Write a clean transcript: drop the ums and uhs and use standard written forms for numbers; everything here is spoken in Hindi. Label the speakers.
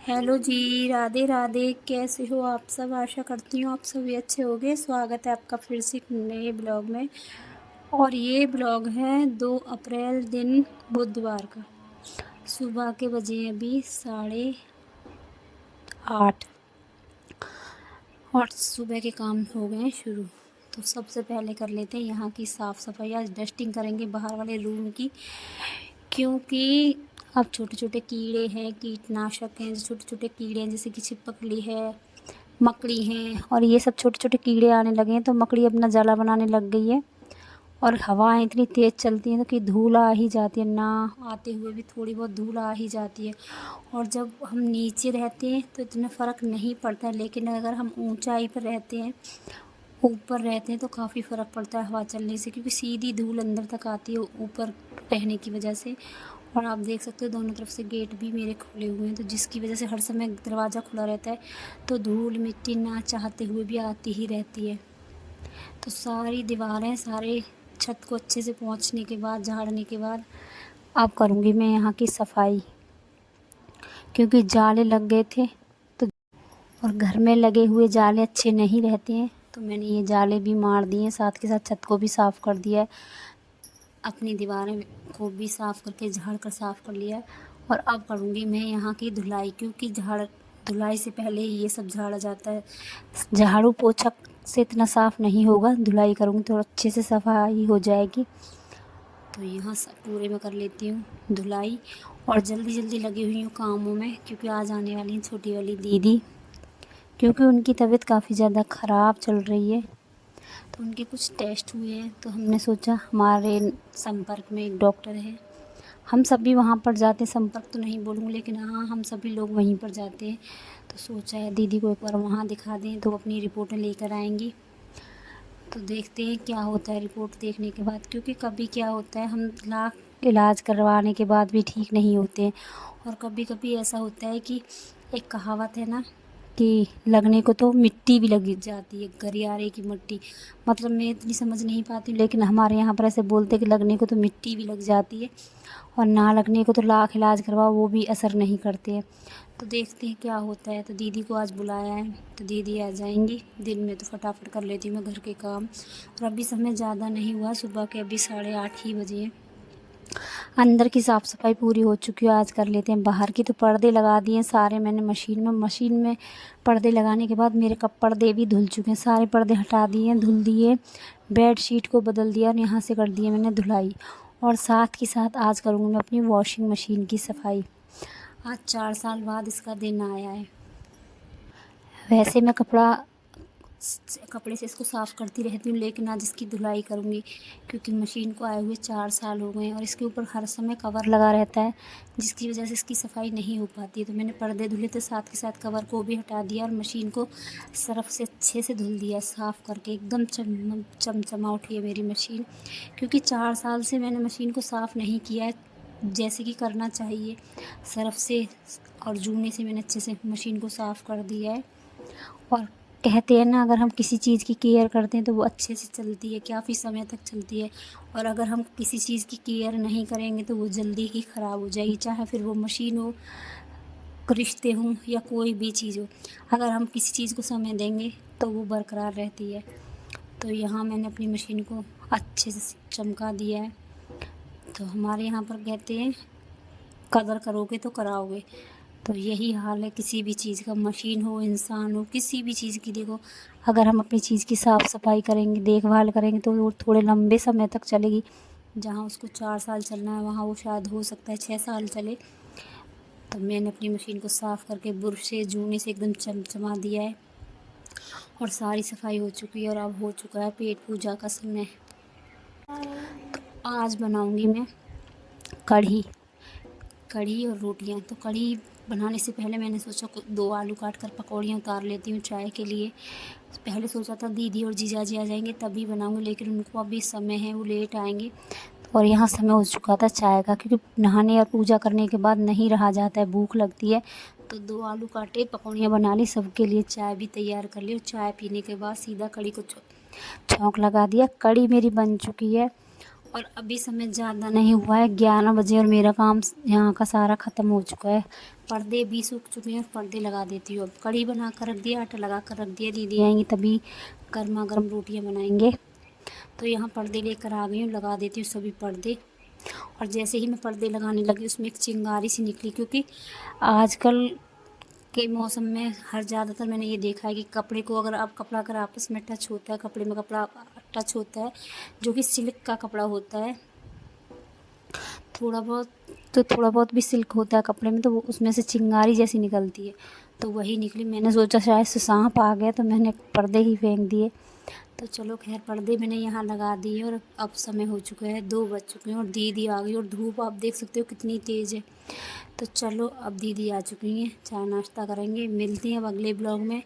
Speaker 1: हेलो जी, राधे राधे। कैसे हो आप सब? आशा करती हूँ आप सभी अच्छे होंगे। स्वागत है आपका फिर से एक नए ब्लॉग में। और ये ब्लॉग है 2 अप्रैल दिन बुधवार का। सुबह के बजे हैं अभी 8:30 और सुबह के काम हो गए हैं शुरू। तो सबसे पहले कर लेते हैं यहाँ की साफ़ सफाई। आज डस्टिंग करेंगे बाहर वाले रूम की, क्योंकि अब छोटे छोटे कीड़े हैं, कीटनाशक हैं, छोटे छोटे कीड़े हैं जैसे कि छिपकली है, मकड़ी हैं, और ये सब छोटे छोटे कीड़े आने लगे हैं। तो मकड़ी अपना जाला बनाने लग गई है और हवाएं इतनी तेज़ चलती हैं तो कि धूल आ ही जाती है, ना आते हुए भी थोड़ी बहुत धूल आ ही जाती है। और जब हम नीचे रहते हैं तो इतना फ़र्क नहीं पड़ता है, लेकिन अगर हम ऊंचाई पर रहते हैं, ऊपर रहते हैं, तो काफ़ी फ़र्क पड़ता है हवा चलने से, क्योंकि सीधी धूल अंदर तक आती है ऊपर रहने की वजह से। और आप देख सकते हो दोनों तरफ से गेट भी मेरे खुले हुए हैं, तो जिसकी वजह से हर समय दरवाज़ा खुला रहता है, तो धूल मिट्टी ना चाहते हुए भी आती ही रहती है। तो सारी दीवारें, सारे छत को अच्छे से पोंछने के बाद, झाड़ने के बाद अब करूँगी मैं यहाँ की सफाई, क्योंकि जाले लग गए थे। तो और घर में लगे हुए जाले अच्छे नहीं रहते हैं, तो मैंने ये जाले भी मार दिए, साथ के साथ छत को भी साफ़ कर दिया है, अपनी दीवारें को भी साफ़ करके झाड़ कर साफ़ कर लिया है। और अब करूँगी मैं यहाँ की धुलाई, क्योंकि धुलाई से पहले ही ये सब झाड़ा जाता है। झाड़ू पोछा से इतना साफ़ नहीं होगा, धुलाई करूँगी तो अच्छे से सफाई हो जाएगी। तो यहाँ सब पूरे में कर लेती हूँ धुलाई, और जल्दी जल्दी लगी हुई हूँ कामों में, क्योंकि आज आने वाली हैं छोटी वाली दीदी, क्योंकि उनकी तबीयत काफ़ी ज़्यादा ख़राब चल रही है। तो उनके कुछ टेस्ट हुए हैं, तो हमने सोचा, हमारे संपर्क में एक डॉक्टर है, हम सभी वहाँ पर जाते हैं, संपर्क तो नहीं बोलूँगी लेकिन हाँ, हम सभी लोग वहीं पर जाते हैं। तो सोचा है दीदी को एक बार वहाँ दिखा दें, तो अपनी रिपोर्टें लेकर आएंगी। तो देखते हैं क्या होता है रिपोर्ट देखने के बाद, क्योंकि कभी क्या होता है, हम लाख इलाज करवाने के बाद भी ठीक नहीं होते हैं। और कभी कभी ऐसा होता है कि एक कहावत है ना, कि लगने को तो मिट्टी भी लग जाती है, गलियारे की मिट्टी। मतलब मैं इतनी समझ नहीं पाती हूँ, लेकिन हमारे यहाँ पर ऐसे बोलते हैं कि लगने को तो मिट्टी भी लग जाती है, और ना लगने को तो लाख इलाज करवाओ वो भी असर नहीं करते हैं। तो देखते हैं क्या होता है। तो दीदी को आज बुलाया है, तो दीदी आ जाएंगी। दिन में तो फटाफट कर लेती हूँ मैं घर के काम, और अभी समय ज़्यादा नहीं हुआ, सुबह के अभी 8:30 ही बजे हैं। अंदर की साफ़ सफाई पूरी हो चुकी है, आज कर लेते हैं बाहर की। तो पर्दे लगा दिए सारे मैंने मशीन में पर्दे लगाने के बाद मेरे पर्दे भी धुल चुके हैं, सारे पर्दे हटा दिए, धुल दिए, बेड शीट को बदल दिया, और यहाँ से कर दिए मैंने धुलाई। और साथ ही साथ आज करूँगी मैं अपनी वॉशिंग मशीन की सफाई। आज 4 साल बाद इसका दिन आया है। वैसे मैं कपड़े से इसको साफ़ करती रहती हूँ, लेकिन आज इसकी धुलाई करूँगी, क्योंकि मशीन को आए हुए 4 साल हो गए हैं और इसके ऊपर हर समय कवर लगा रहता है, जिसकी वजह से इसकी सफाई नहीं हो पाती है। तो मैंने पर्दे धुले तो साथ के साथ कवर को भी हटा दिया, और मशीन को सर्फ़ से अच्छे से धुल दिया, साफ़ करके एकदम चमचमा उठी है मेरी मशीन। क्योंकि 4 साल से मैंने मशीन को साफ़ नहीं किया है जैसे कि करना चाहिए। सर्फ़ से और जूने से मैंने अच्छे से मशीन को साफ़ कर दिया है। और कहते हैं ना, अगर हम किसी चीज़ की केयर करते हैं तो वो अच्छे से चलती है, काफ़ी समय तक चलती है। और अगर हम किसी चीज़ की केयर नहीं करेंगे तो वो जल्दी ही ख़राब हो जाएगी, चाहे फिर वो मशीन हो, रिश्ते हों, या कोई भी चीज़ हो। अगर हम किसी चीज़ को समय देंगे तो वो बरकरार रहती है। तो यहाँ मैंने अपनी मशीन को अच्छे से चमका दिया है। तो हमारे यहाँ पर कहते हैं, कदर करोगे तो कराओगे। तो यही हाल है किसी भी चीज़ का, मशीन हो, इंसान हो, किसी भी चीज़ की। देखो, अगर हम अपनी चीज़ की साफ़ सफाई करेंगे, देखभाल करेंगे, तो वो थोड़े लंबे समय तक चलेगी। जहाँ उसको 4 साल चलना है, वहाँ वो शायद हो सकता है 6 साल चले। तो मैंने अपनी मशीन को साफ़ करके बुरश से, जूने से एकदम चमचमा दिया है, और सारी सफाई हो चुकी है। और अब हो चुका है पेट पूजा का समय। तो आज बनाऊँगी मैं कढ़ी कढ़ी और रोटियां। तो कढ़ी बनाने से पहले मैंने सोचा 2 आलू काट कर पकौड़ियाँ उतार लेती हूँ चाय के लिए। पहले सोचा था दीदी और जीजाजी आ जाएंगे तभी बनाऊँगी, लेकिन उनको अभी समय है, वो लेट आएंगे। और यहाँ समय हो चुका था चाय का, क्योंकि नहाने और पूजा करने के बाद नहीं रहा जाता है, भूख लगती है। तो 2 आलू काटे, पकौड़ियाँ बना ली, सबके लिए चाय भी तैयार कर ली, और चाय पीने के बाद सीधा कढ़ी को छौंक लगा दिया। कढ़ी मेरी बन चुकी है, और अभी समय ज़्यादा नहीं हुआ है, 11 बजे, और मेरा काम यहाँ का सारा ख़त्म हो चुका है। पर्दे भी सूख चुके हैं और पर्दे लगा देती हूँ। अब कढ़ी बना कर रख दिया, आटा लगा कर रख दिया, दीदी आएंगी तभी गर्मा गर्म रोटियाँ बनाएंगे। तो यहाँ पर्दे लेकर आ गई हूँ, लगा देती हूँ सभी पर्दे। और जैसे ही मैं पर्दे लगाने लगी उसमें एक चिंगारी सी निकली, क्योंकि आजकल के मौसम में ज़्यादातर मैंने ये देखा है कि कपड़े को कपड़ा अगर आपस में टच होता है, कपड़े में कपड़ा टच होता है, जो कि सिल्क का कपड़ा होता है, थोड़ा बहुत भी सिल्क होता है कपड़े में, तो वो उसमें से चिंगारी जैसी निकलती है। तो वही निकली। मैंने सोचा शायद से सांप आ गया, तो मैंने पर्दे ही फेंक दिए। तो चलो खैर, पर्दे मैंने यहाँ लगा दिए और अब समय हो चुका है, 2 बज चुके हैं और दीदी आ गई, और धूप आप देख सकते हो कितनी तेज़ है। तो चलो अब दीदी आ चुकी हैं, चाय नाश्ता करेंगे। मिलते हैं अब अगले ब्लॉग में।